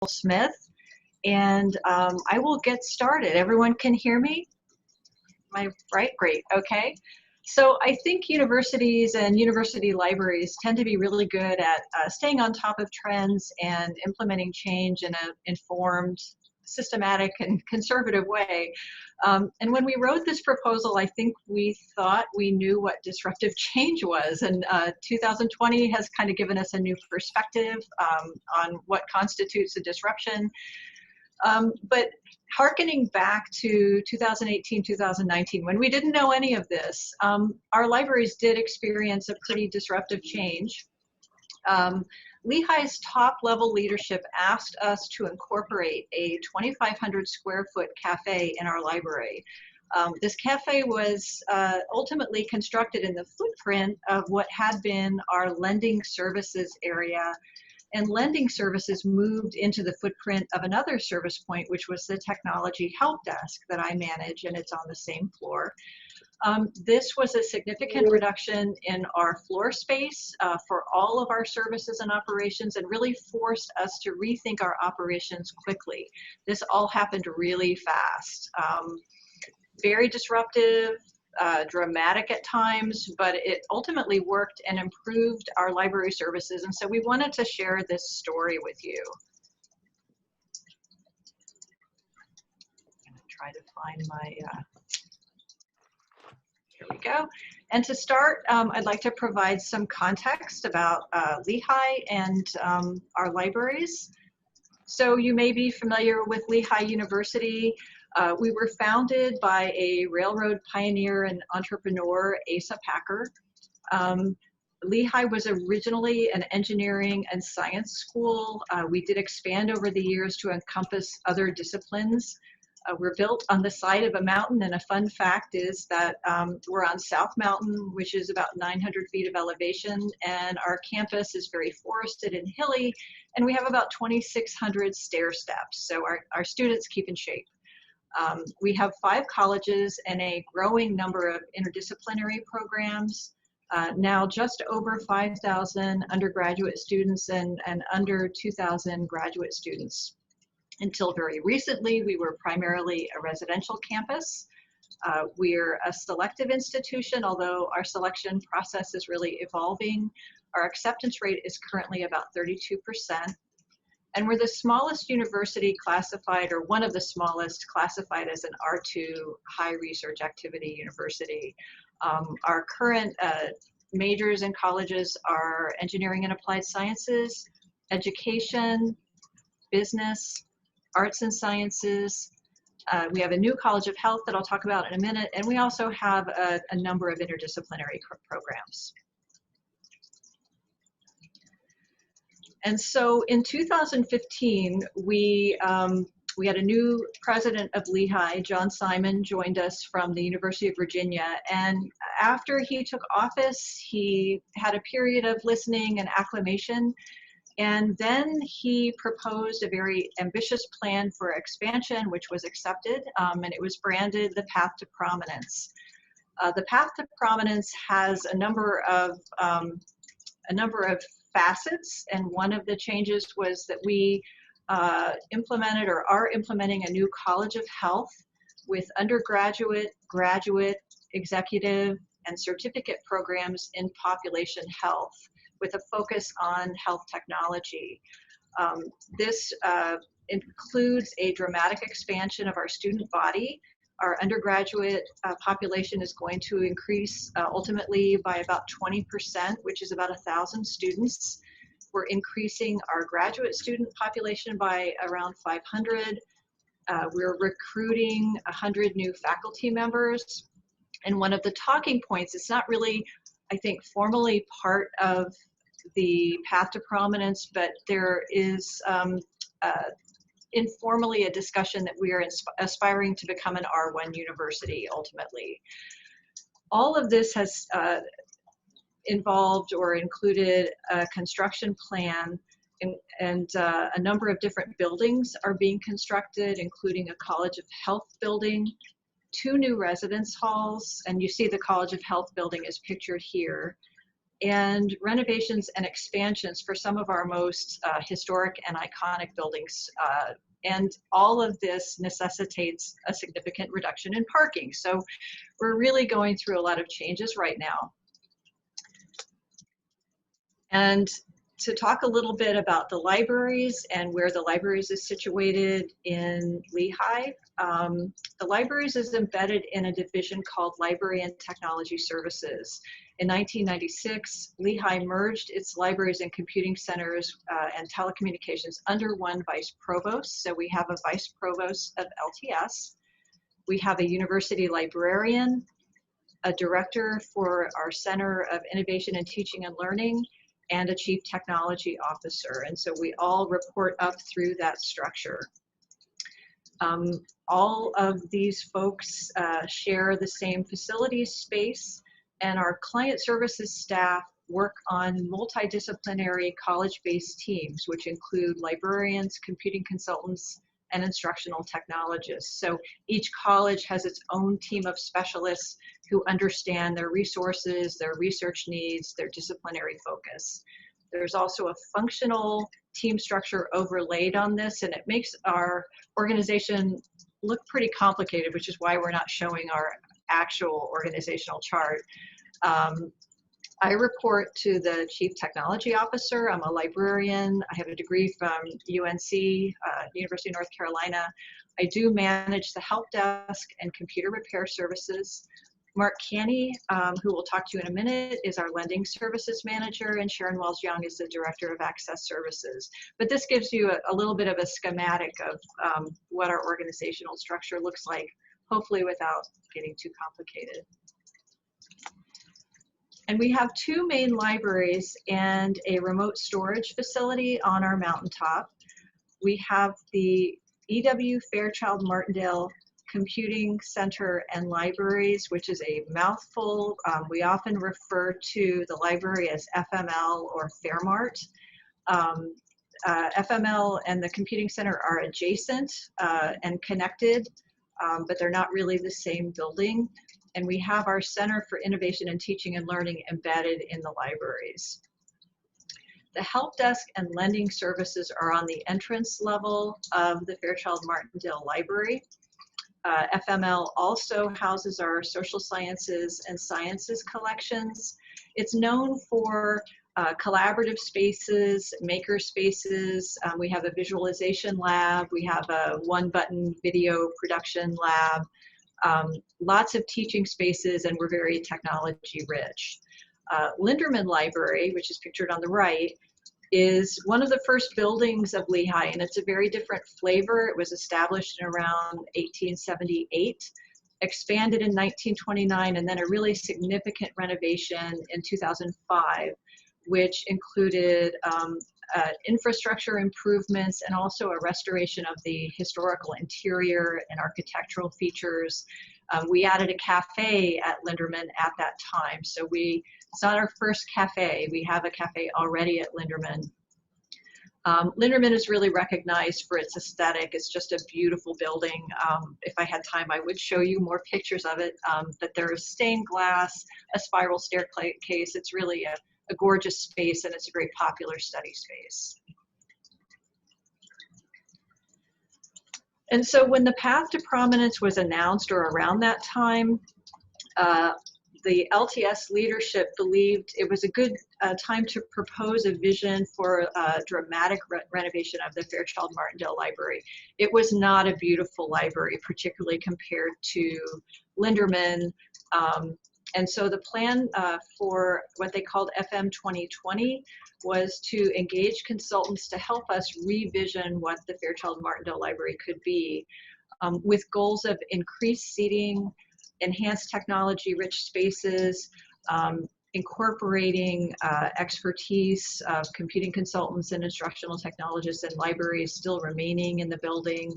Kimmel-Smith, and I will get started. Everyone can hear me? Am I right? Great, okay. So I think universities and university libraries tend to be really good at staying on top of trends and implementing change in an informed, systematic, and conservative way. And when we wrote this proposal, I think we thought we knew what disruptive change was. And 2020 has kind of given us a new perspective on what constitutes a disruption. But hearkening back to 2018, 2019, when we didn't know any of this, our libraries did experience a pretty disruptive change. Lehigh's top-level leadership asked us to incorporate a 2,500 square foot cafe in our library. This cafe was ultimately constructed in the footprint of what had been our lending services area, and lending services moved into the footprint of another service point, which was the technology help desk that I manage, and it's on the same floor. This was a significant reduction in our floor space for all of our services and operations, and really forced us to rethink our operations quickly. This all happened really fast. Very disruptive, dramatic at times, but it ultimately worked and improved our library services, and so we wanted to share this story with you. I'm going to try to find my, here we go. And to start, I'd like to provide some context about Lehigh and our libraries. So you may be familiar with Lehigh University. We were founded by a railroad pioneer and entrepreneur, Asa Packer. Lehigh was originally an engineering and science school. We did expand over the years to encompass other disciplines. We're built on the side of a mountain, and a fun fact is that we're on South Mountain, which is about 900 feet of elevation, and our campus is very forested and hilly, and we have about 2,600 stair steps, so our students keep in shape. We have 5 colleges and a growing number of interdisciplinary programs. Now just over 5,000 undergraduate students and under 2,000 graduate students. Until very recently, we were primarily a residential campus. We're a selective institution, although our selection process is really evolving. Our acceptance rate is currently about 32%. And we're the smallest university classified, or one of the smallest classified as an R2 high research activity university. Our current majors and colleges are engineering and applied sciences, education, business, arts and sciences. We have a new College of Health that I'll talk about in a minute, and we also have a number of interdisciplinary programs. And so in 2015, we had a new president of Lehigh. John Simon joined us from the University of Virginia, and after he took office, he had a period of listening and acclimation, and then he proposed a very ambitious plan for expansion, which was accepted, and it was branded the Path to Prominence. The Path to Prominence has a number of facets, and one of the changes was that we implemented or are implementing a new College of Health with undergraduate, graduate, executive, and certificate programs in population health with a focus on health technology. This includes a dramatic expansion of our student body. Our undergraduate population is going to increase ultimately by about 20%, which is about 1,000 students. We're increasing our graduate student population by around 500. We're recruiting 100 new faculty members. And one of the talking points, it's not really, I think, formally part of the Path to Prominence, but there is informally a discussion that we are aspiring to become an R1 university ultimately. All of this has involved or included a construction plan, and a number of different buildings are being constructed, including a College of Health building, 2 new residence halls, and you see the College of Health building is pictured here, and renovations and expansions for some of our most historic and iconic buildings. And all of this necessitates a significant reduction in parking. So we're really going through a lot of changes right now. And to talk a little bit about the libraries and where the libraries is situated in Lehigh. The libraries is embedded in a division called Library and Technology Services. In 1996, Lehigh merged its libraries and computing centers and telecommunications under one vice provost. So we have a vice provost of LTS. We have a university librarian, a director for our Center of Innovation and Teaching and Learning, and a chief technology officer. And so we all report up through that structure. All of these folks share the same facilities space, and our client services staff work on multidisciplinary college-based teams, which include librarians, computing consultants, and instructional technologists. So each college has its own team of specialists who understand their resources, their research needs, their disciplinary focus. There's also a functional team structure overlaid on this, and it makes our organization look pretty complicated, which is why we're not showing our actual organizational chart. I report to the Chief Technology Officer. I'm a librarian. I have a degree from UNC, University of North Carolina. I do manage the help desk and computer repair services. Mark Canney, who we'll talk to in a minute, is our lending services manager, and Sharon Wiles-Young is the director of access services. But this gives you a little bit of a schematic of what our organizational structure looks like, hopefully without getting too complicated. And we have two main libraries and a remote storage facility on our mountaintop. We have the E.W. Fairchild Martindale Computing Center and Libraries, which is a mouthful. We often refer to the library as FML or Fairmart. FML and the Computing Center are adjacent and connected, but they're not really the same building. And we have our Center for Innovation and Teaching and Learning embedded in the libraries. The help desk and lending services are on the entrance level of the Fairchild Martindale Library. FML also houses our social sciences and sciences collections. It's known for collaborative spaces, maker spaces. We have a visualization lab. We have a one-button video production lab. Lots of teaching spaces, and we're very technology rich. Linderman Library, which is pictured on the right, is one of the first buildings of Lehigh, and it's a very different flavor. It was established in around 1878, expanded in 1929, and then a really significant renovation in 2005, which included infrastructure improvements and also a restoration of the historical interior and architectural features. We added a cafe at Linderman at that time. So it's not our first cafe. We have a cafe already at Linderman. Linderman is really recognized for its aesthetic. It's just a beautiful building. If I had time, I would show you more pictures of it, but there's stained glass, a spiral staircase. It's really a gorgeous space, and it's a very popular study space. And so when the path to prominence was announced, or around that time, the LTS leadership believed it was a good time to propose a vision for a dramatic renovation of the Fairchild Martindale Library. It was not a beautiful library, particularly compared to Linderman. And so the plan for what they called FM 2020 was to engage consultants to help us revision what the Fairchild Martindale Library could be, with goals of increased seating, enhanced technology-rich spaces, incorporating expertise of computing consultants and instructional technologists and libraries still remaining in the building,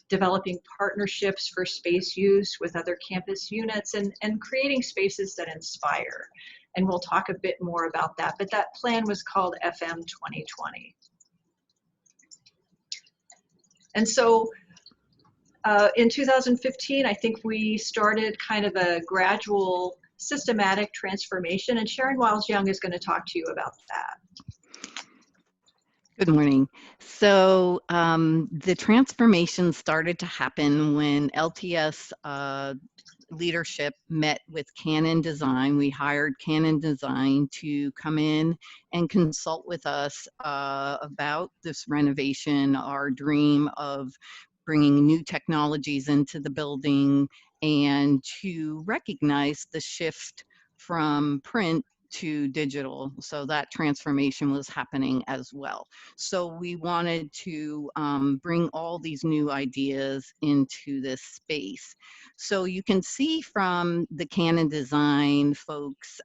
developing partnerships for space use with other campus units, and creating spaces that inspire. And we'll talk a bit more about that, but that plan was called FM 2020. And so in 2015, I think we started kind of a gradual systematic transformation, and Sharon Wiles-Young is going to talk to you about that. Good morning. So the transformation started to happen when LTS leadership met with Canon Design. We hired Canon Design to come in and consult with us about this renovation, our dream of bringing new technologies into the building, and to recognize the shift from print to digital. So that transformation was happening as well. So we wanted to bring all these new ideas into this space. So you can see from the Canon Design folks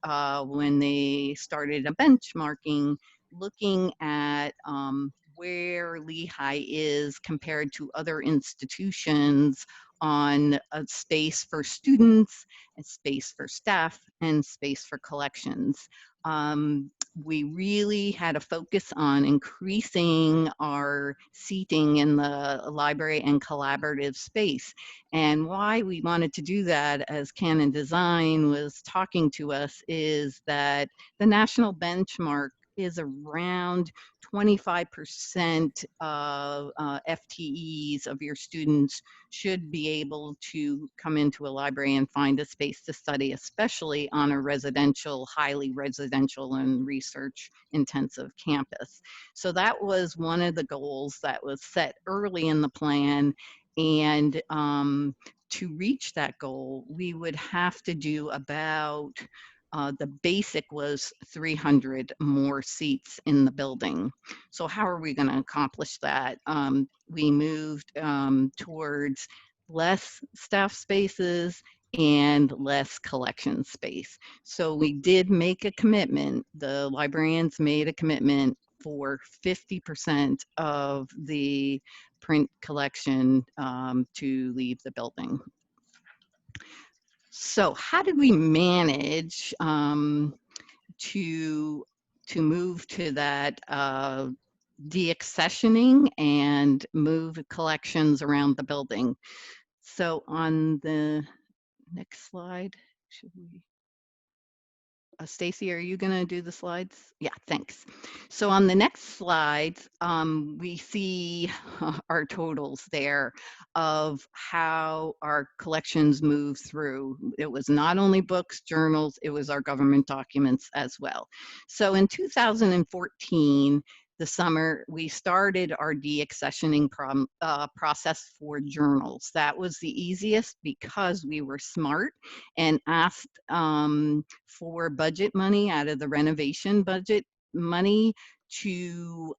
when they started a benchmarking, looking at where Lehigh is compared to other institutions on a space for students, a space for staff, and space for collections. We really had a focus on increasing our seating in the library and collaborative space. And why we wanted to do that, as Canon Design was talking to us, is that the national benchmark is around 25% of FTEs of your students should be able to come into a library and find a space to study, especially on a residential, highly residential and research intensive campus. So that was one of the goals that was set early in the plan. And to reach that goal, we would have to do about the basic was 300 more seats in the building. So how are we going to accomplish that? We moved towards less staff spaces and less collection space. So we did make a commitment, the librarians made a commitment for 50% of the print collection to leave the building. So how did we manage to move to that deaccessioning and move collections around the building? So on the next slide, should we? Stacey, are you going to do the slides? Yeah, thanks. So on the next slides, we see our totals there of how our collections move through. It was not only books, journals, it was our government documents as well. So in 2014, the summer, we started our deaccessioning process for journals. That was the easiest because we were smart and asked for budget money out of the renovation budget money to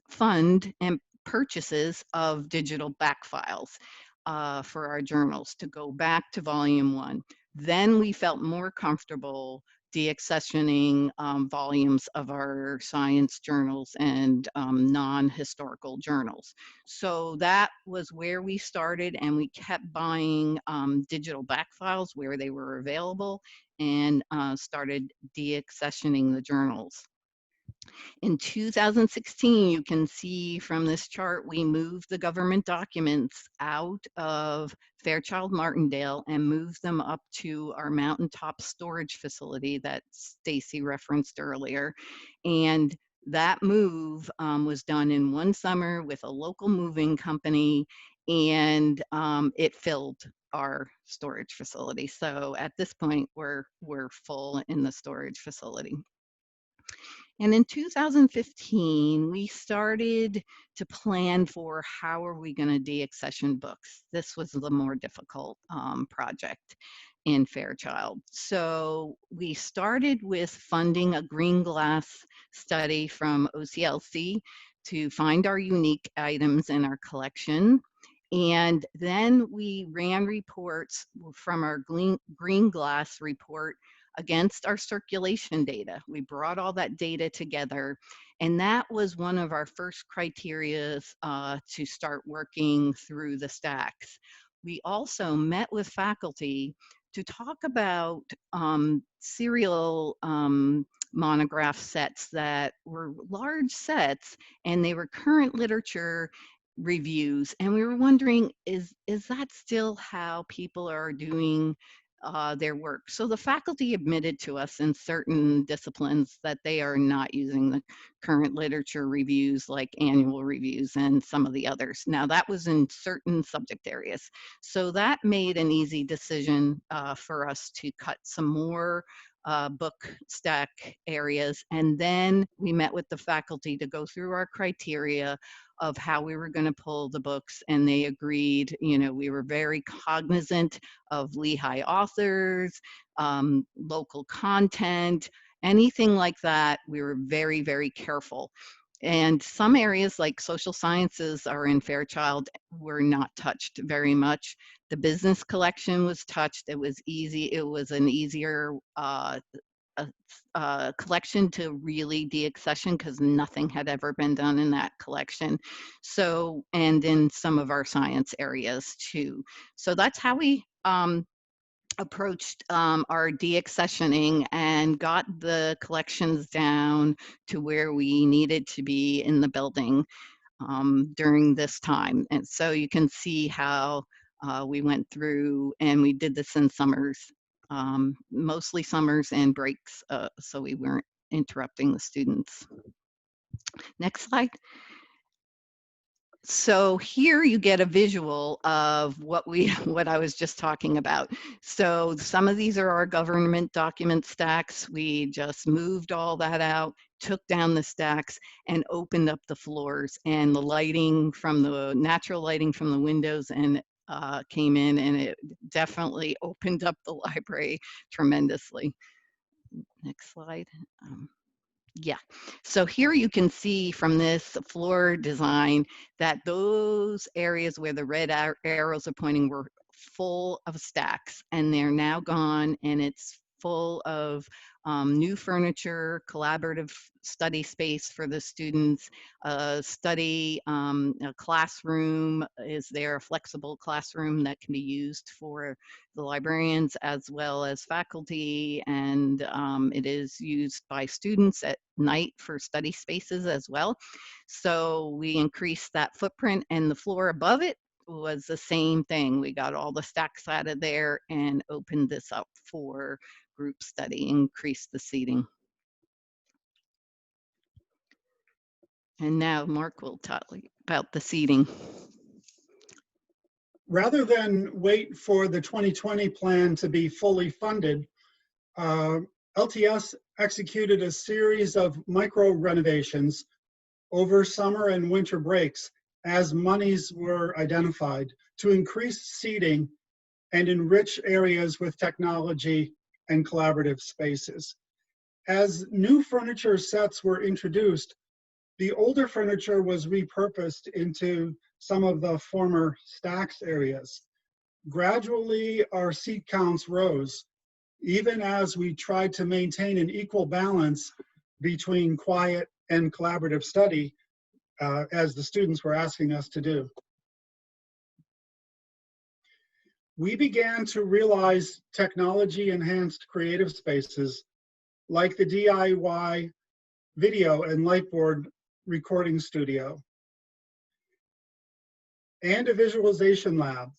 fund and purchases of digital back files for our journals to go back to volume 1. Then we felt more comfortable deaccessioning volumes of our science journals and non-historical journals. So that was where we started, and we kept buying digital back files where they were available and started deaccessioning the journals. In 2016, you can see from this chart, we moved the government documents out of Fairchild Martindale and moved them up to our mountaintop storage facility that Stacey referenced earlier. And that move was done in one summer with a local moving company, and it filled our storage facility. So at this point, we're full in the storage facility. And in 2015, we started to plan for how are we going to deaccession books. This was the more difficult project in Fairchild. So we started with funding a green glass study from OCLC to find our unique items in our collection. And then we ran reports from our green glass report against our circulation data. We brought all that data together, and that was one of our first criteria to start working through the stacks. We also met with faculty to talk about serial monograph sets that were large sets, and they were current literature reviews, and we were wondering, is that still how people are doing their work. So the faculty admitted to us in certain disciplines that they are not using the current literature reviews like annual reviews and some of the others. Now that was in certain subject areas. So that made an easy decision for us to cut some more book stack areas. And then we met with the faculty to go through our criteria of how we were going to pull the books, and they agreed. You know, we were very cognizant of Lehigh authors, local content, anything like that. We were very, very careful. And some areas like social sciences are in Fairchild were not touched very much. The business collection was touched. It was easy. It was an easier collection to really deaccession because nothing had ever been done in that collection. So, and in some of our science areas too. So that's how we approached our deaccessioning and got the collections down to where we needed to be in the building during this time. And so you can see how we went through, and we did this in summers, mostly summers and breaks, so we weren't interrupting the students. Next slide. So here you get a visual of what I was just talking about. So some of these are our government document stacks. We just moved all that out, took down the stacks, and opened up the floors, and the lighting from the natural lighting from the windows and came in, and it definitely opened up the library tremendously. Next slide. Yeah, so here you can see from this floor design that those areas where the red arrows are pointing were full of stacks, and they're now gone, and it's full of new furniture, collaborative study space for the students, a classroom is there, a flexible classroom that can be used for the librarians as well as faculty, and it is used by students at night for study spaces as well. So we increased that footprint, and the floor above it was the same thing. We got all the stacks out of there and opened this up for group study, increased the seating. And now Mark will talk about the seating. Rather than wait for the 2020 plan to be fully funded, LTS executed a series of micro renovations over summer and winter breaks as monies were identified to increase seating and enrich areas with technology and collaborative spaces. As new furniture sets were introduced, the older furniture was repurposed into some of the former stacks areas. Gradually, our seat counts rose, even as we tried to maintain an equal balance between quiet and collaborative study, as the students were asking us to do. We began to realize technology-enhanced creative spaces like the DIY video and lightboard recording studio, and a visualization lab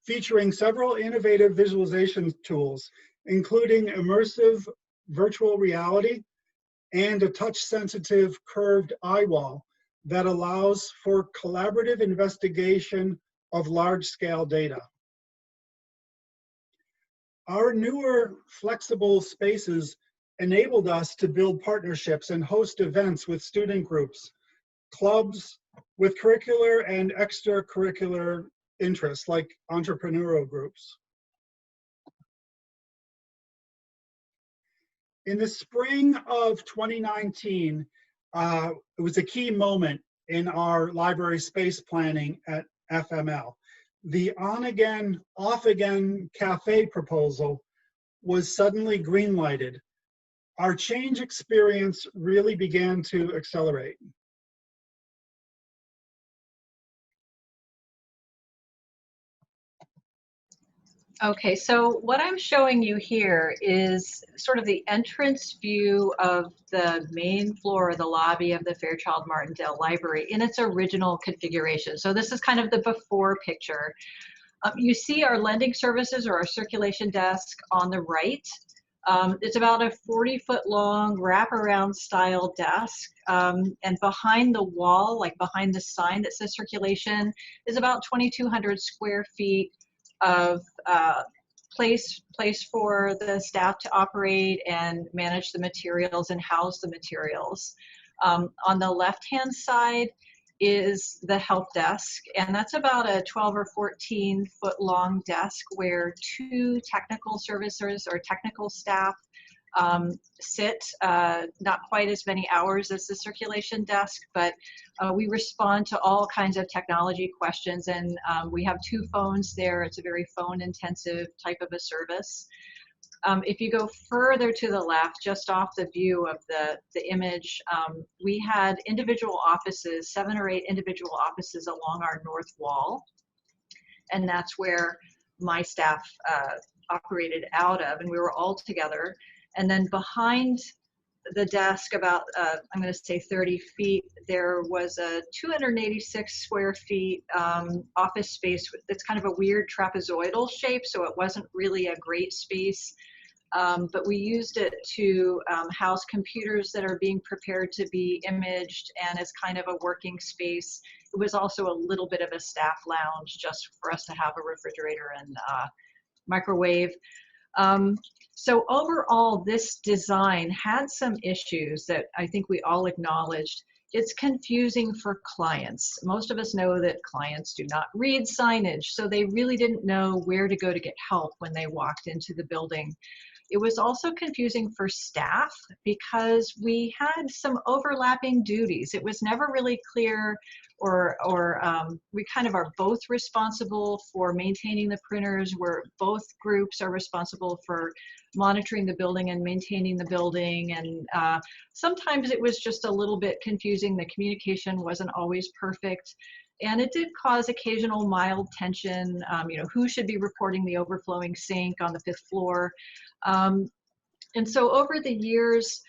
featuring several innovative visualization tools, including immersive virtual reality and a touch-sensitive curved eye wall that allows for collaborative investigation of large-scale data. Our newer flexible spaces enabled us to build partnerships and host events with student groups, clubs with curricular and extracurricular interests like entrepreneurial groups. In the spring of 2019, it was a key moment in our library space planning at FML. The on-again, off-again cafe proposal was suddenly green-lighted. Our change experience really began to accelerate. Okay, so what I'm showing you here is sort of the entrance view of the main floor of the lobby of the Fairchild Martindale Library in its original configuration. So this is kind of the before picture. You see our lending services or our circulation desk on the right. It's about a 40-foot long wraparound style desk. And behind the wall, like behind the sign that says circulation, is about 2,200 square feet of place for the staff to operate and manage the materials and house the materials. On the left-hand side is the help desk, and that's about a 12 or 14 foot long desk where 2 technical services or technical staff sit, not quite as many hours as the circulation desk, but we respond to all kinds of technology questions, and we have 2 phones there. It's a very phone intensive type of a service. If you go further to the left, just off the view of the image, we had individual offices, 7 or 8 individual offices along our north wall. And that's where my staff operated out of, and we were all together. And then behind the desk, about, I'm going to say 30 feet, there was a 286 square feet office space. It's kind of a weird trapezoidal shape, so it wasn't really a great space. But we used it to house computers that are being prepared to be imaged, and as kind of a working space. It was also a little bit of a staff lounge just for us to have a refrigerator and microwave. So overall, this design had some issues that I think we all acknowledged. It's confusing for clients. Most of us know that clients do not read signage, so they really didn't know where to go to get help when they walked into the building. It was also confusing for staff because we had some overlapping duties. It was never really clear, or we kind of are both responsible for maintaining the printers, where both groups are responsible for monitoring the building and maintaining the building. And sometimes it was just a little bit confusing. The communication wasn't always perfect. And it did cause occasional mild tension. You know, who should be reporting the overflowing sink on the 5th floor? And so over the years,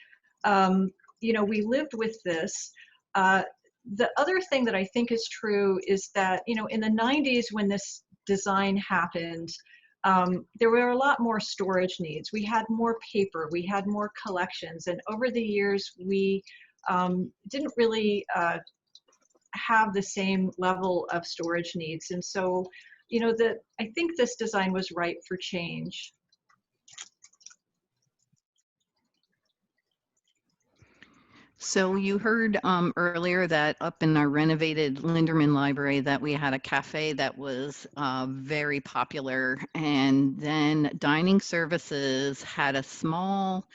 you know, we lived with this. The other thing that I think is true is that, you know, in the 90s when this design happened, there were a lot more storage needs. We had more paper, we had more collections, and over the years we didn't really have the same level of storage needs. And so, you know, I think this design was ripe for change. So you heard earlier that up in our renovated Linderman Library that we had a cafe that was very popular, and then dining services had a small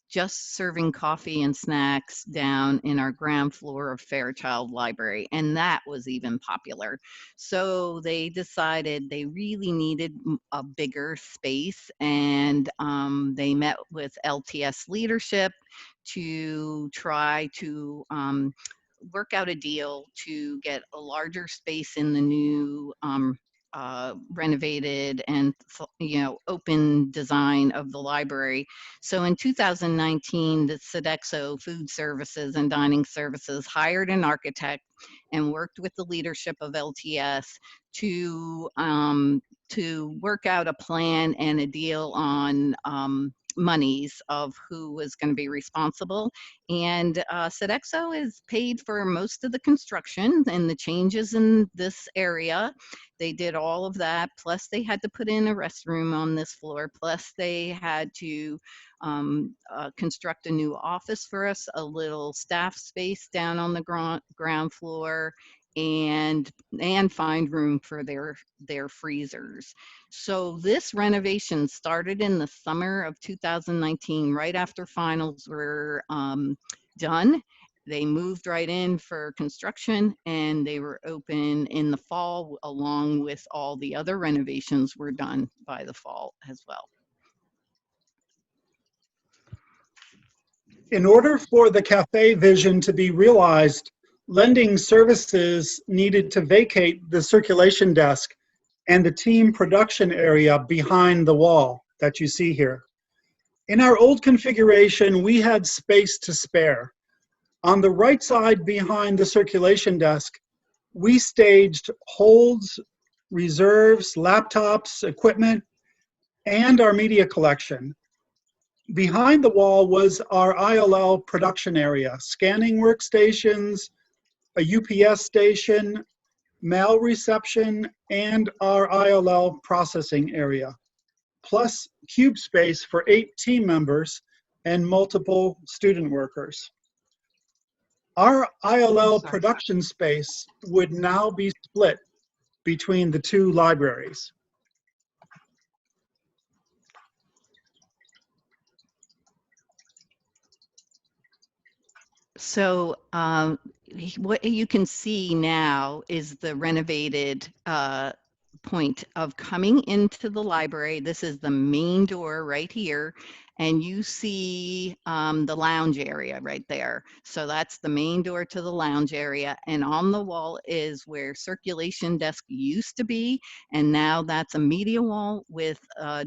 just serving coffee and snacks down in our ground floor of Fairchild Library, and that was even popular. So they decided they really needed a bigger space, and they met with LTS leadership to try to work out a deal to get a larger space in the new renovated and, you know, open design of the library. So in 2019, the Sodexo Food Services and Dining Services hired an architect and worked with the leadership of LTS to work out a plan and a deal on monies of who was going to be responsible. And Sodexo is paid for most of the construction and the changes in this area. They did all of that, plus they had to put in a restroom on this floor, plus they had to construct a new office for us, a little staff space down on the ground floor, and find room for their freezers. So this renovation started in the summer of 2019, right after finals were done. They moved right in for construction, and they were open in the fall, along with all the other renovations were done by the fall as well. In order for the cafe vision to be realized, lending services needed to vacate the circulation desk and the team production area behind the wall that you see here. In our old configuration, we had space to spare. On the right side behind the circulation desk, we staged holds, reserves, laptops, equipment, and our media collection. Behind the wall was our ILL production area, scanning workstations, a UPS station, mail reception, and our ILL processing area, plus cube space for 8 team members and multiple student workers. Our ILL production space would now be split between the 2 libraries. So what you can see now is the renovated point of coming into the library. This is the main door right here. And you see the lounge area right there. So that's the main door to the lounge area. And on the wall is where circulation desk used to be. And now that's a media wall with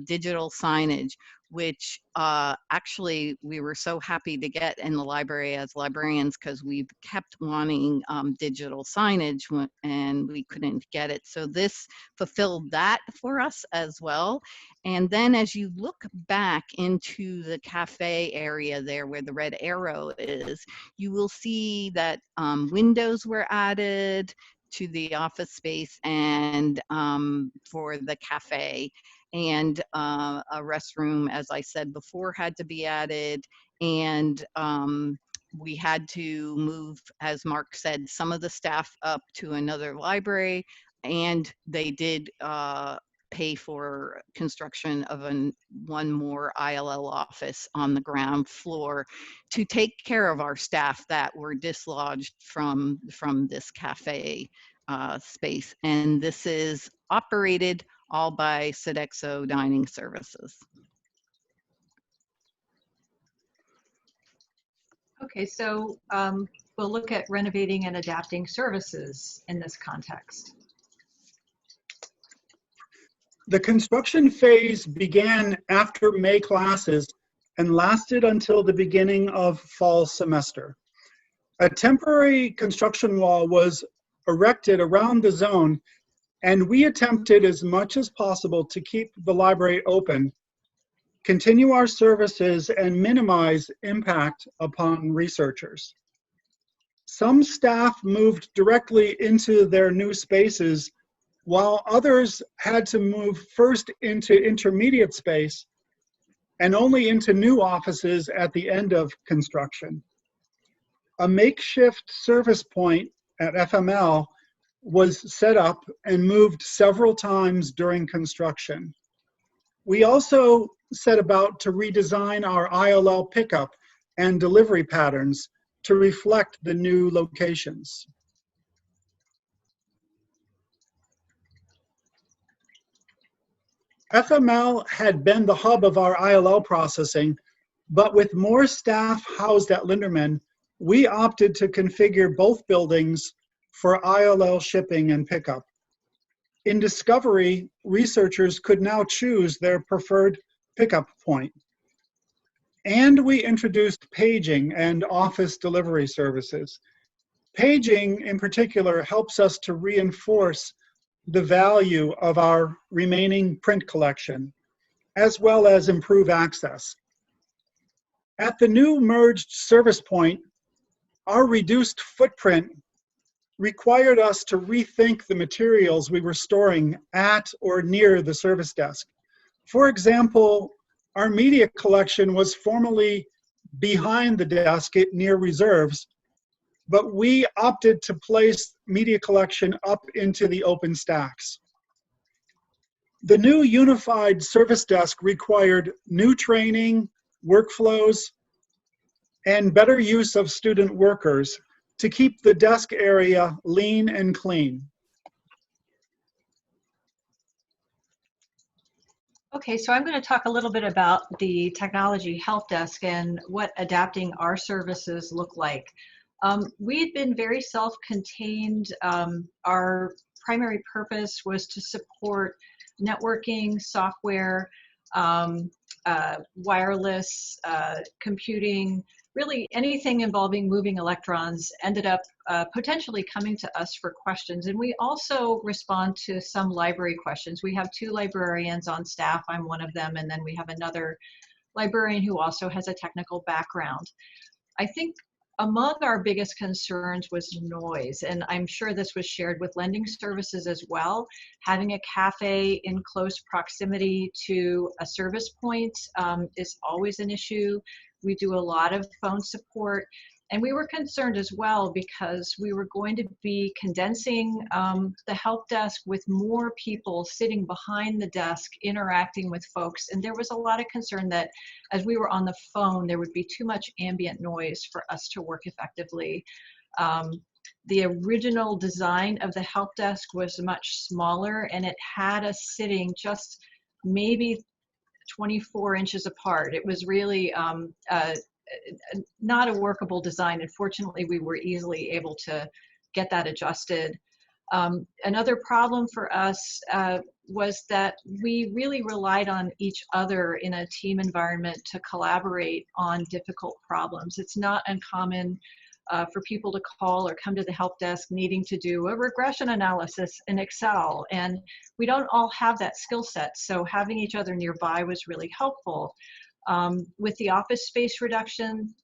digital signage, which actually we were so happy to get in the library as librarians, because we've kept wanting digital signage and we couldn't get it. So this fulfilled that for us as well. And then as you look back into the cafe area there where the red arrow is, you will see that windows were added to the office space and for the cafe. And a restroom, as I said before, had to be added. And we had to move, as Mark said, some of the staff up to another library, and they did pay for construction of one more ILL office on the ground floor to take care of our staff that were dislodged from this cafe space. And this is operated all by Sodexo Dining Services. Okay, so we'll look at renovating and adapting services in this context. The construction phase began after May classes and lasted until the beginning of fall semester. A temporary construction wall was erected around the zone, and we attempted as much as possible to keep the library open, continue our services, and minimize impact upon researchers. Some staff moved directly into their new spaces, while others had to move first into intermediate space and only into new offices at the end of construction. A makeshift service point at FML was set up and moved several times during construction. We also set about to redesign our ILL pickup and delivery patterns to reflect the new locations. FML had been the hub of our ILL processing, but with more staff housed at Linderman, we opted to configure both buildings for ILL shipping and pickup. In Discovery, researchers could now choose their preferred pickup point. And we introduced paging and office delivery services. Paging, in particular, helps us to reinforce the value of our remaining print collection, as well as improve access. At the new merged service point, our reduced footprint required us to rethink the materials we were storing at or near the service desk. For example, our media collection was formerly behind the desk near reserves, but we opted to place media collection up into the open stacks. The new unified service desk required new training, workflows, and better use of student workers to keep the desk area lean and clean. Okay, so I'm going to talk a little bit about the technology help desk and what adapting our services look like. We've been very self-contained. Our primary purpose was to support networking, software, wireless, computing, really anything involving moving electrons ended up potentially coming to us for questions. And we also respond to some library questions. We have 2 librarians on staff. I'm one of them, and then we have another librarian who also has a technical background. I think among our biggest concerns was noise, and I'm sure this was shared with lending services as well. Having a cafe in close proximity to a service point is always an issue. We do a lot of phone support, and we were concerned as well because we were going to be condensing the help desk with more people sitting behind the desk interacting with folks, and there was a lot of concern that as we were on the phone there would be too much ambient noise for us to work effectively. The original design of the help desk was much smaller, and it had us sitting just maybe 24 inches apart. It was really not a workable design. Unfortunately, we were easily able to get that adjusted. Another problem for us was that we really relied on each other in a team environment to collaborate on difficult problems. It's not uncommon for people to call or come to the help desk needing to do a regression analysis in Excel, and we don't all have that skill set, so having each other nearby was really helpful. With the office space reduction,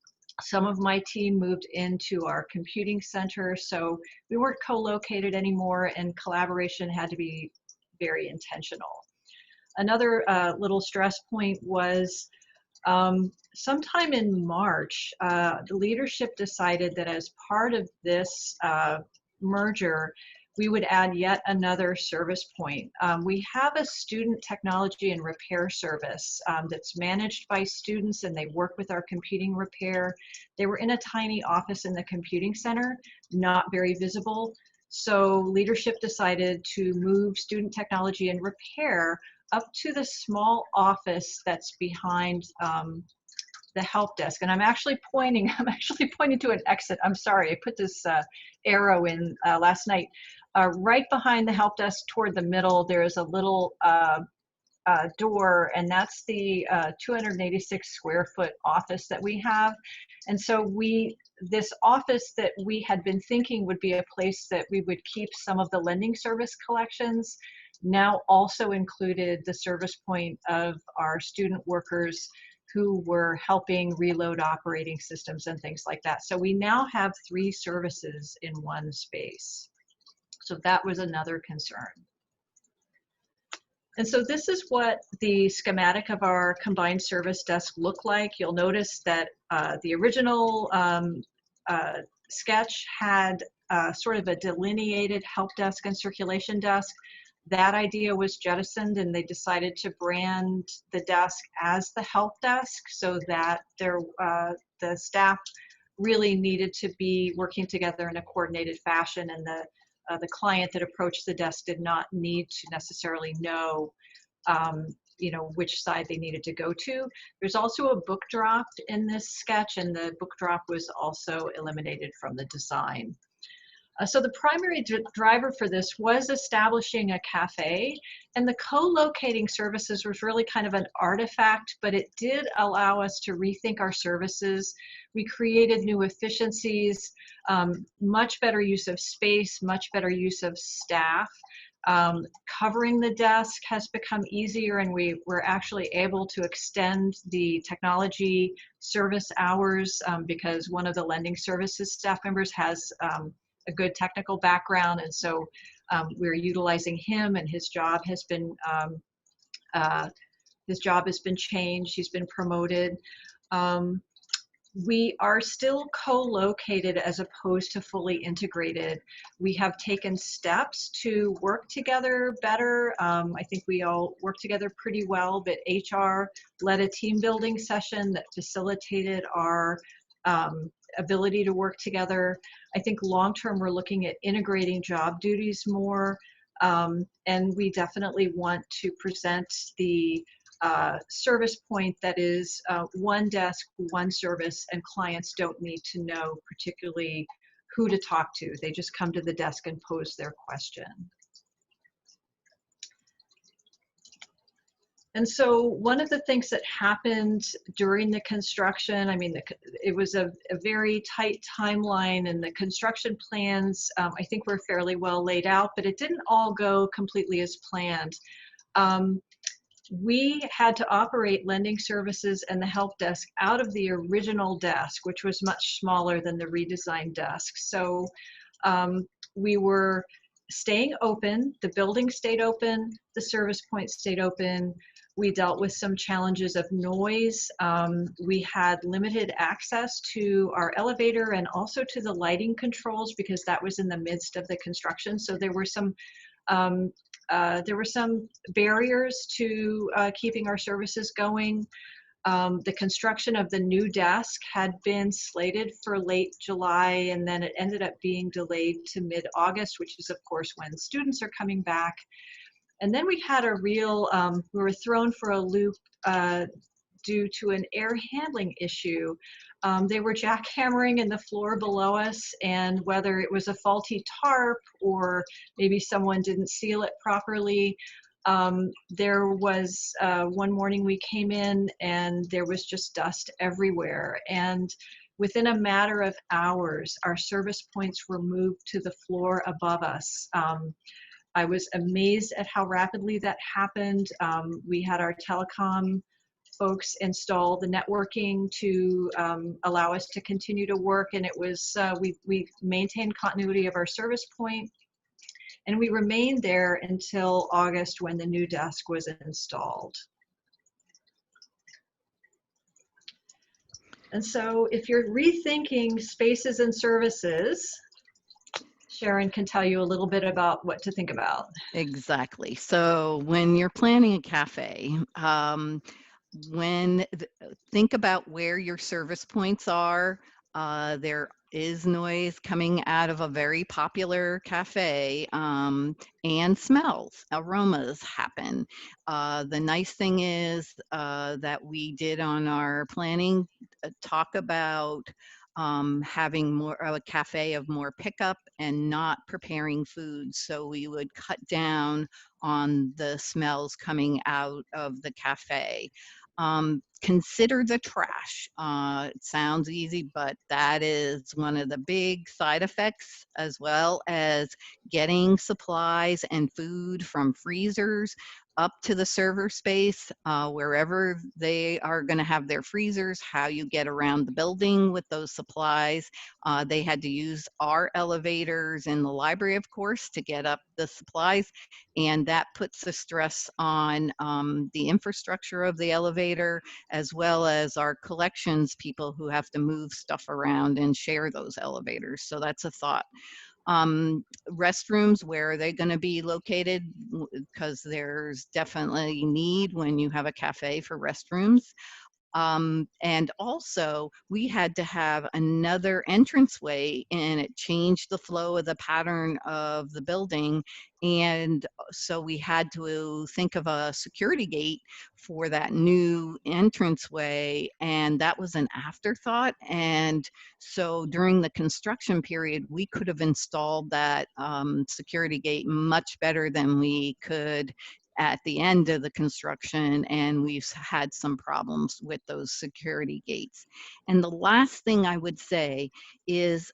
some of my team moved into our computing center, so we weren't co-located anymore, and collaboration had to be very intentional. Another little stress point was sometime in March, the leadership decided that as part of this merger, we would add yet another service point. We have a student technology and repair service that's managed by students, and they work with our computing repair. They were in a tiny office in the computing center, not very visible. So leadership decided to move student technology and repair up to the small office that's behind the help desk. And I'm actually pointing to an exit. I'm sorry, I put this arrow in last night. Right behind the help desk toward the middle, there's a little door, and that's the 286 square foot office that we have. And so this office that we had been thinking would be a place that we would keep some of the lending service collections now also included the service point of our student workers who were helping reload operating systems and things like that. So we now have 3 services in one space. So that was another concern. And so this is what the schematic of our combined service desk looked like. You'll notice that the original sketch had sort of a delineated help desk and circulation desk. That idea was jettisoned, and they decided to brand the desk as the help desk so that the staff really needed to be working together in a coordinated fashion, and the client that approached the desk did not need to necessarily know which side they needed to go to. There's also a book drop in this sketch, and the book drop was also eliminated from the design. So the primary driver for this was establishing a cafe, and the co-locating services was really kind of an artifact, but it did allow us to rethink our services. We created new efficiencies, much better use of space, much better use of staff. Covering the desk has become easier, and we were actually able to extend the technology service hours because one of the lending services staff members has a good technical background, and so we're utilizing him, and his job has been changed. He's been promoted. We are still co-located as opposed to fully integrated. We have taken steps to work together better. I think we all work together pretty well, but HR led a team building session that facilitated our ability to work together. I think long-term we're looking at integrating job duties more, and we definitely want to present the service point that is one desk, one service, and clients don't need to know particularly who to talk to. They just come to the desk and pose their question. And so one of the things that happened during the construction, I mean, it was a very tight timeline, and the construction plans, I think, were fairly well laid out, but it didn't all go completely as planned. We had to operate lending services and the help desk out of the original desk, which was much smaller than the redesigned desk. So we were staying open, the building stayed open, the service point stayed open. We dealt with some challenges of noise. We had limited access to our elevator and also to the lighting controls because that was in the midst of the construction. So there were some barriers to keeping our services going. The construction of the new desk had been slated for late July, and then it ended up being delayed to mid-August, which is, of course, when students are coming back. And then we had a real, we were thrown for a loop due to an air handling issue. They were jackhammering in the floor below us, and whether it was a faulty tarp or maybe someone didn't seal it properly, there was one morning we came in and there was just dust everywhere. And within a matter of hours, our service points were moved to the floor above us. I was amazed at how rapidly that happened. We had our telecom folks install the networking to allow us to continue to work, and it was we maintained continuity of our service point, and we remained there until August when the new desk was installed. And so if you're rethinking spaces and services, Sharon can tell you a little bit about what to think about. Exactly. So when you're planning a cafe, think about where your service points are. There is noise coming out of a very popular cafe, and smells, aromas happen. The nice thing is that we did on our planning talk about having more of a cafe of more pickup and not preparing food. So we would cut down on the smells coming out of the cafe. Consider the trash. It sounds easy, but that is one of the big side effects, as well as getting supplies and food from freezers up to the server space, wherever they are going to have their freezers, how you get around the building with those supplies. They had to use our elevators in the library, of course, to get up the supplies, and that puts a stress on the infrastructure of the elevator, as well as our collections people who have to move stuff around and share those elevators. So that's a thought. Restrooms, where are they going to be located? Because there's definitely need when you have a cafe for restrooms. And also we had to have another entranceway, and it changed the flow of the pattern of the building. And so we had to think of a security gate for that new entranceway, and that was an afterthought. And so during the construction period, we could have installed that security gate much better than we could at the end of the construction, and we've had some problems with those security gates. And the last thing I would say is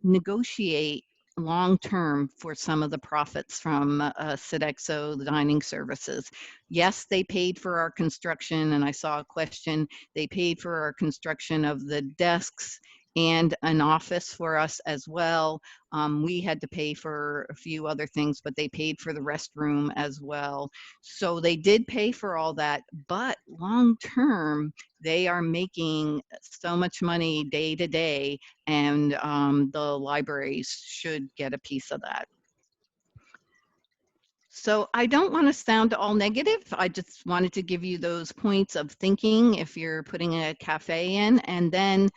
negotiate long-term for some of the profits from Sodexo, the dining services. Yes, they paid for our construction, and I saw a question, they paid for our construction of the desks and an office for us as well. We had to pay for a few other things, but they paid for the restroom as well. So they did pay for all that, but long term, they are making so much money day to day, and the libraries should get a piece of that. So I don't want to sound all negative. I just wanted to give you those points of thinking if you're putting a cafe in. And then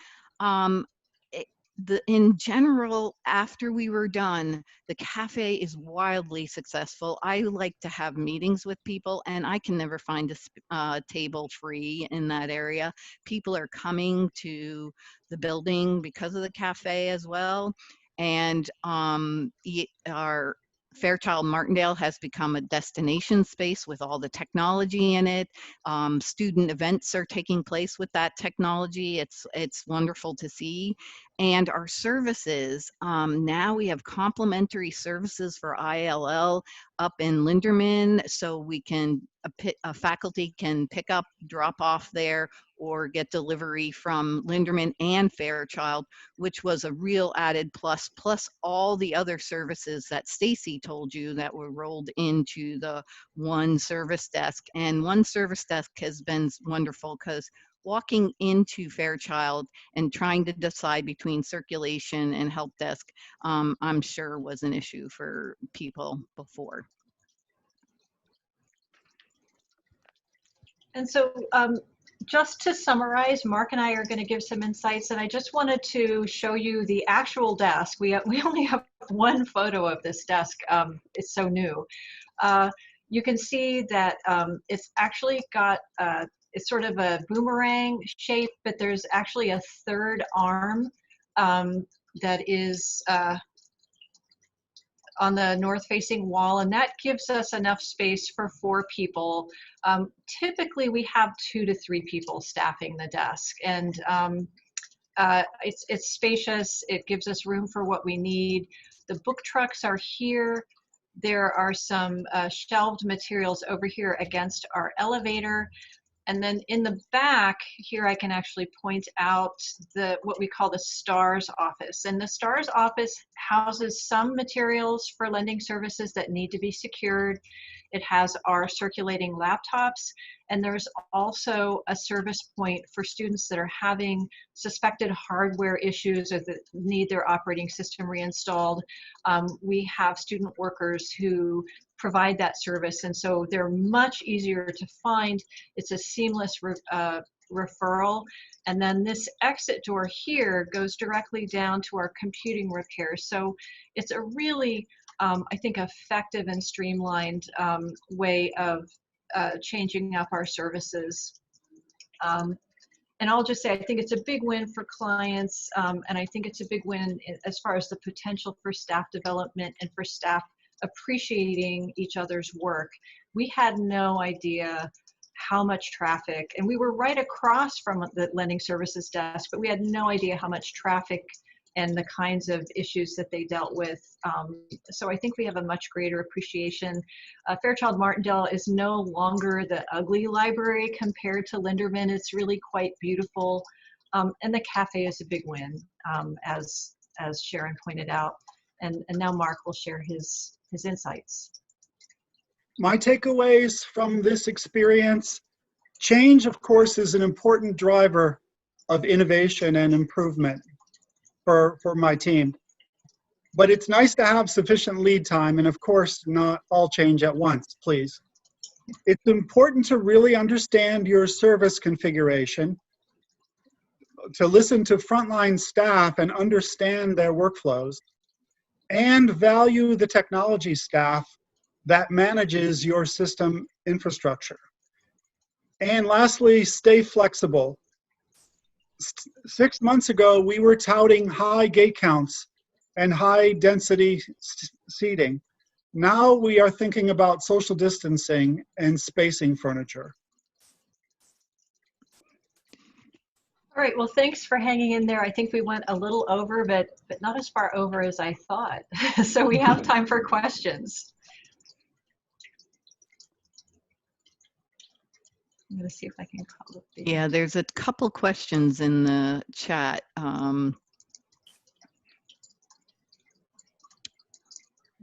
in general, after we were done, the cafe is wildly successful. I like to have meetings with people, and I can never find a table free in that area. People are coming to the building because of the cafe as well. And our Fairchild Martindale has become a destination space with all the technology in it. Student events are taking place with that technology. It's wonderful to see. And our services, now we have complimentary services for ILL up in Linderman, so we can, a faculty can pick up, drop off there, or get delivery from Linderman and Fairchild, which was a real added plus all the other services that Stacey told you that were rolled into the one service desk. And one service desk has been wonderful, because walking into Fairchild and trying to decide between circulation and help desk, I'm sure was an issue for people before. And so just to summarize, Mark and I are going to give some insights, and I just wanted to show you the actual desk. We only have one photo of this desk. It's so new. You can see that it's actually got, it's sort of a boomerang shape, but there's actually a third arm that is on the north-facing wall, and that gives us enough space for 4 people. Typically, we have 2 to 3 people staffing the desk, and it's spacious. It gives us room for what we need. The book trucks are here. There are some shelved materials over here against our elevator. And then in the back here, I can actually point out what we call the STARS office. And the STARS office houses some materials for lending services that need to be secured. It has our circulating laptops, and there's also a service point for students that are having suspected hardware issues or that need their operating system reinstalled. We have student workers who provide that service, and so they're much easier to find. It's a seamless referral. And then this exit door here goes directly down to our computing repair. So it's a really, I think, effective and streamlined way of changing up our services. And I'll just say, I think it's a big win for clients, and I think it's a big win as far as the potential for staff development and for staff appreciating each other's work. We had no idea how much traffic, and we were right across from the lending services desk, but we had no idea how much traffic and the kinds of issues that they dealt with. So I think we have a much greater appreciation. Fairchild Martindale is no longer the ugly library compared to Linderman. It's really quite beautiful. And the cafe is a big win, as Sharon pointed out. And now Mark will share his insights. My takeaways from this experience: change, of course, is an important driver of innovation and improvement for my team. But it's nice to have sufficient lead time, and of course, not all change at once, please. It's important to really understand your service configuration, to listen to frontline staff and understand their workflows, and value the technology staff that manages your system infrastructure. And lastly, stay flexible. 6 months ago, we were touting high gate counts and high density seating. Now we are thinking about social distancing and spacing furniture. All right, well, thanks for hanging in there. I think we went a little over, but not as far over as I thought. So we have time for questions. I'm going to see if I can call up the... Yeah, there's a couple questions in the chat. Do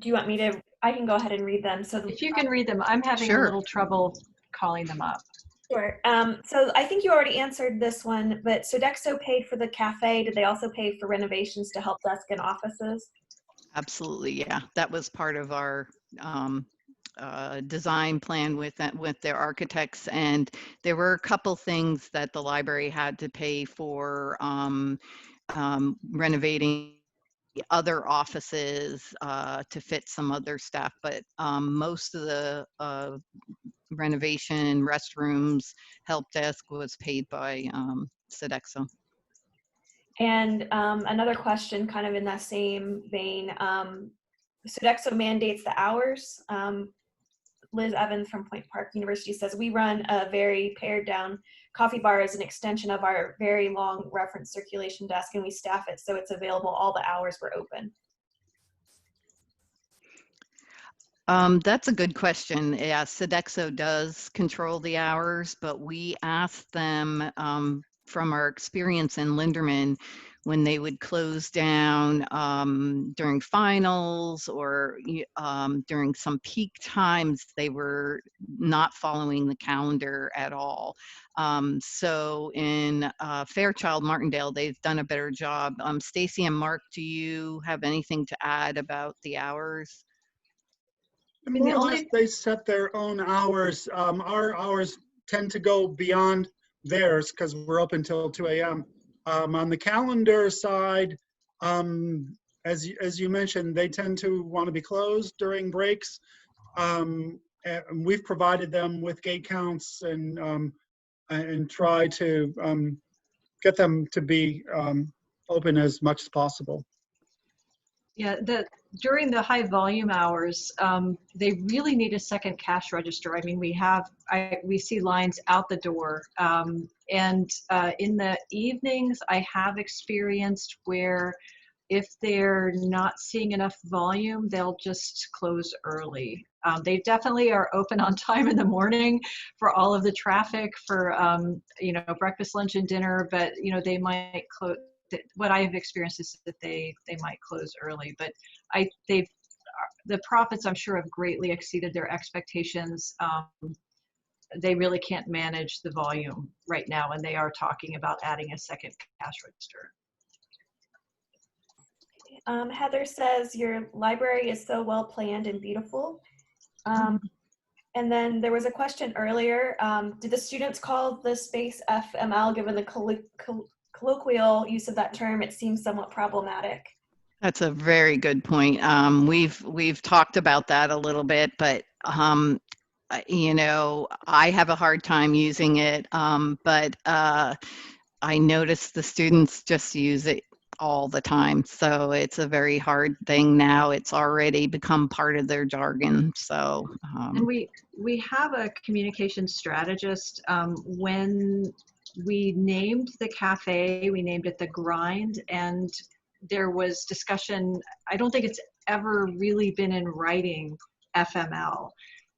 you want me to? I can go ahead and read them. So if you can read them, I'm having a little trouble calling them up. Sure. So I think you already answered this one, but Sodexo paid for the cafe. Did they also pay for renovations to help desk and offices? Absolutely, yeah. That was part of our design plan with their architects, and there were a couple things that the library had to pay for renovating other offices to fit some other staff, but most of the renovation, restrooms, help desk was paid by Sodexo. And another question kind of in that same vein, Sodexo mandates the hours. Liz Evans from Point Park University says, we run a very pared down coffee bar as an extension of our very long reference circulation desk, and we staff it so it's available all the hours we're open. That's a good question. Yeah, Sodexo does control the hours, but we asked them from our experience in Linderman when they would close down during finals or during some peak times, they were not following the calendar at all. So in Fairchild, Martindale, they've done a better job. Stacey and Mark, do you have anything to add about the hours? I mean, More or less, they set their own hours. Our hours tend to go beyond theirs because we're open till 2 a.m. On the calendar side, as you mentioned, they tend to want to be closed during breaks. And we've provided them with gate counts and try to get them to be open as much as possible. Yeah, during the high volume hours, they really need a second cash register. I mean, we see lines out the door. And in the evenings, I have experienced where if they're not seeing enough volume, they'll just close early. They definitely are open on time in the morning for all of the traffic for, breakfast, lunch, and dinner, but, they might close. What I have experienced is that they might close early, but the profits, I'm sure, have greatly exceeded their expectations. They really can't manage the volume right now, and they are talking about adding a second cash register. Heather says your library is so well planned and beautiful. And then there was a question earlier. Did the students call the space FML given the colloquial use of that term? It seems somewhat problematic. That's a very good point. We've talked about that a little bit, but I have a hard time using it. But I notice the students just use it all the time, so it's a very hard thing now. It's already become part of their jargon. So and we have a communication strategist. When we named the cafe, we named it The Grind, and there was discussion. I don't think it's ever really been in writing, FML.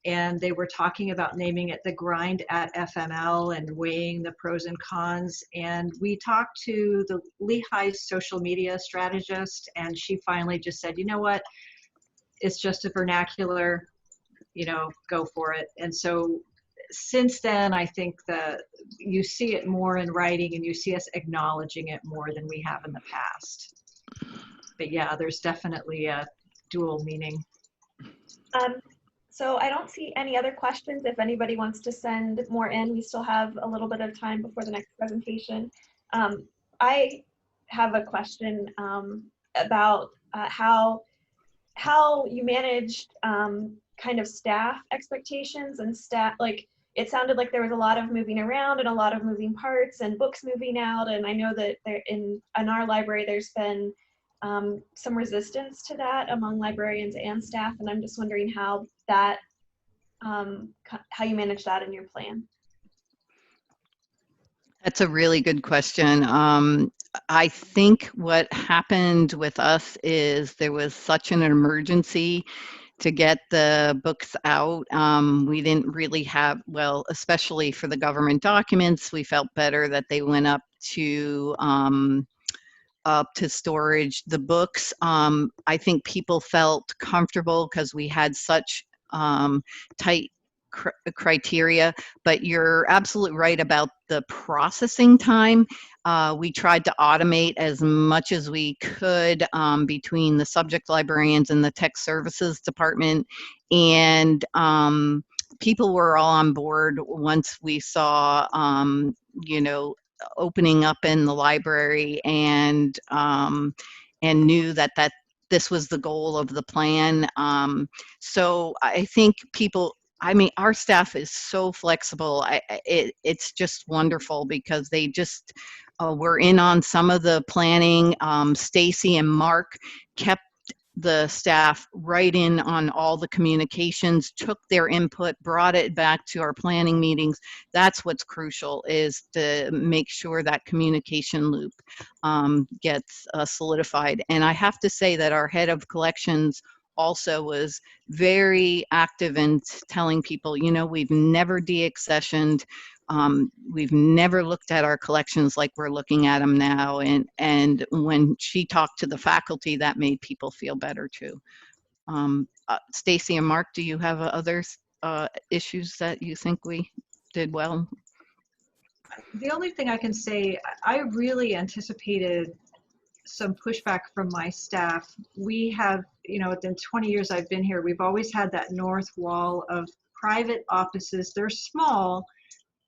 And they were talking about naming it The Grind at FML and weighing the pros and cons. And we talked to the Lehigh social media strategist, and she finally just said, you know what, it's just a vernacular, go for it. And so since then, I think that you see it more in writing and you see us acknowledging it more than we have in the past. But yeah, there's definitely a dual meaning. So I don't see any other questions. If anybody wants to send more in, we still have a little bit of time before the next presentation. I have a question about how you managed kind of staff expectations and staff, like it sounded like there was a lot of moving around and a lot of moving parts and books moving out. And I know that in our library, there's been some resistance to that among librarians and staff. And I'm just wondering how you manage that in your plan. That's a really good question. I think what happened with us is there was such an emergency to get the books out. We didn't really have, well, especially for the government documents, we felt better that they went up to storage. The books, I think people felt comfortable because we had such tight criteria, but you're absolutely right about the processing time. We tried to automate as much as we could between the subject librarians and the tech services department, and people were all on board once we saw opening up in the library and knew that this was the goal of the plan. So I think our staff is so flexible. It's just wonderful because they just were in on some of the planning. Stacey and Mark kept the staff right in on all the communications, took their input, brought it back to our planning meetings. That's what's crucial, is to make sure that communication loop gets solidified. And I have to say that our head of collections also was very active in telling people, you know, we've never deaccessioned. We've never looked at our collections like we're looking at them now. And when she talked to the faculty, that made people feel better too. Stacey and Mark, do you have other issues that you think we did well? The only thing I can say, I really anticipated some pushback from my staff. We have, you know, in 20 years I've been here, we've always had that north wall of private offices. They're small,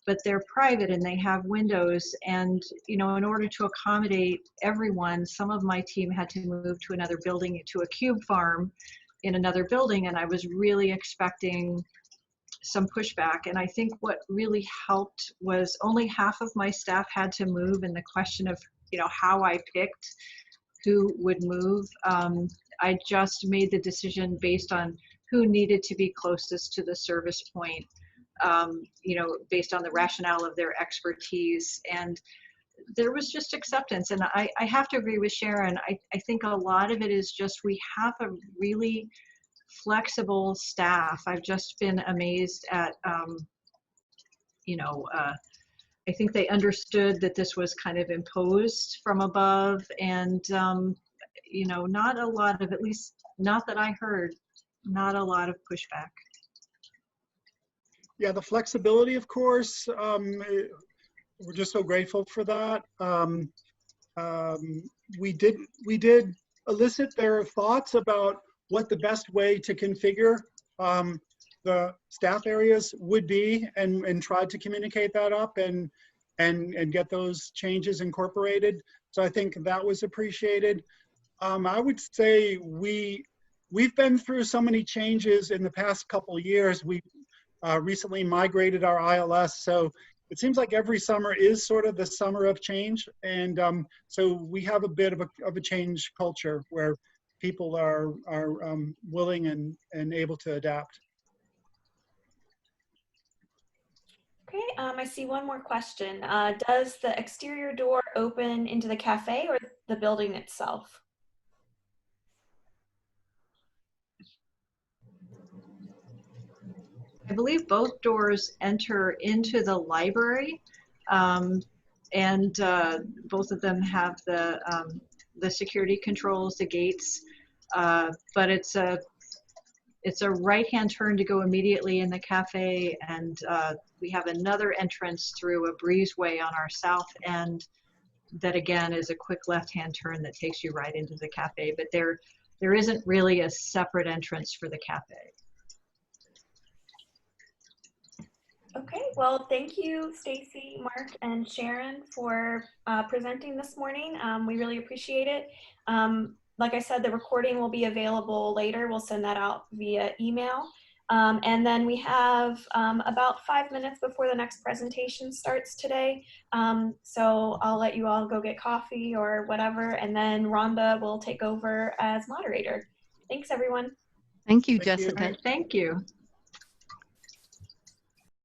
but they're private and they have windows. And, you know, in order to accommodate everyone, some of my team had to move to another building, to a cube farm in another building. And I was really expecting some pushback. And I think what really helped was only half of my staff had to move, and the question of, you know, how I picked who would move. I just made the decision based on who needed to be closest to the service point. You know, based on the rationale of their expertise. And there was just acceptance. And I have to agree with Sharon. I think a lot of it is just we have a really flexible staff. I've just been amazed at, you know, I think they understood that this was kind of imposed from above, and, you know, not a lot of, at least not that I heard, not a lot of pushback. Yeah, the flexibility, of course, we're just so grateful for that. We did elicit their thoughts about what the best way to configure the staff areas would be, and tried to communicate that up and get those changes incorporated. So I think that was appreciated. I would say we've been through so many changes in the past couple of years. We recently migrated our ILS, so it seems like every summer is sort of the summer of change. And so we have a bit of a change culture where people are willing and able to adapt. Okay, I see one more question. Does the exterior door open into the cafe or the building itself? I believe both doors enter into the library, and both of them have the security controls, the gates, but it's a right-hand turn to go immediately in the cafe, and we have another entrance through a breezeway on our south end that again is a quick left-hand turn that takes you right into the cafe, but there isn't really a separate entrance for the cafe. Okay, well, thank you, Stacey, Mark, and Sharon for presenting this morning. We really appreciate it. Like I said, the recording will be available later. We'll send that out via email. And then we have about 5 minutes before the next presentation starts today. So I'll let you all go get coffee or whatever, and then Rhonda will take over as moderator. Thanks, everyone. Thank you, Thank you. Jessica. All right, thank you.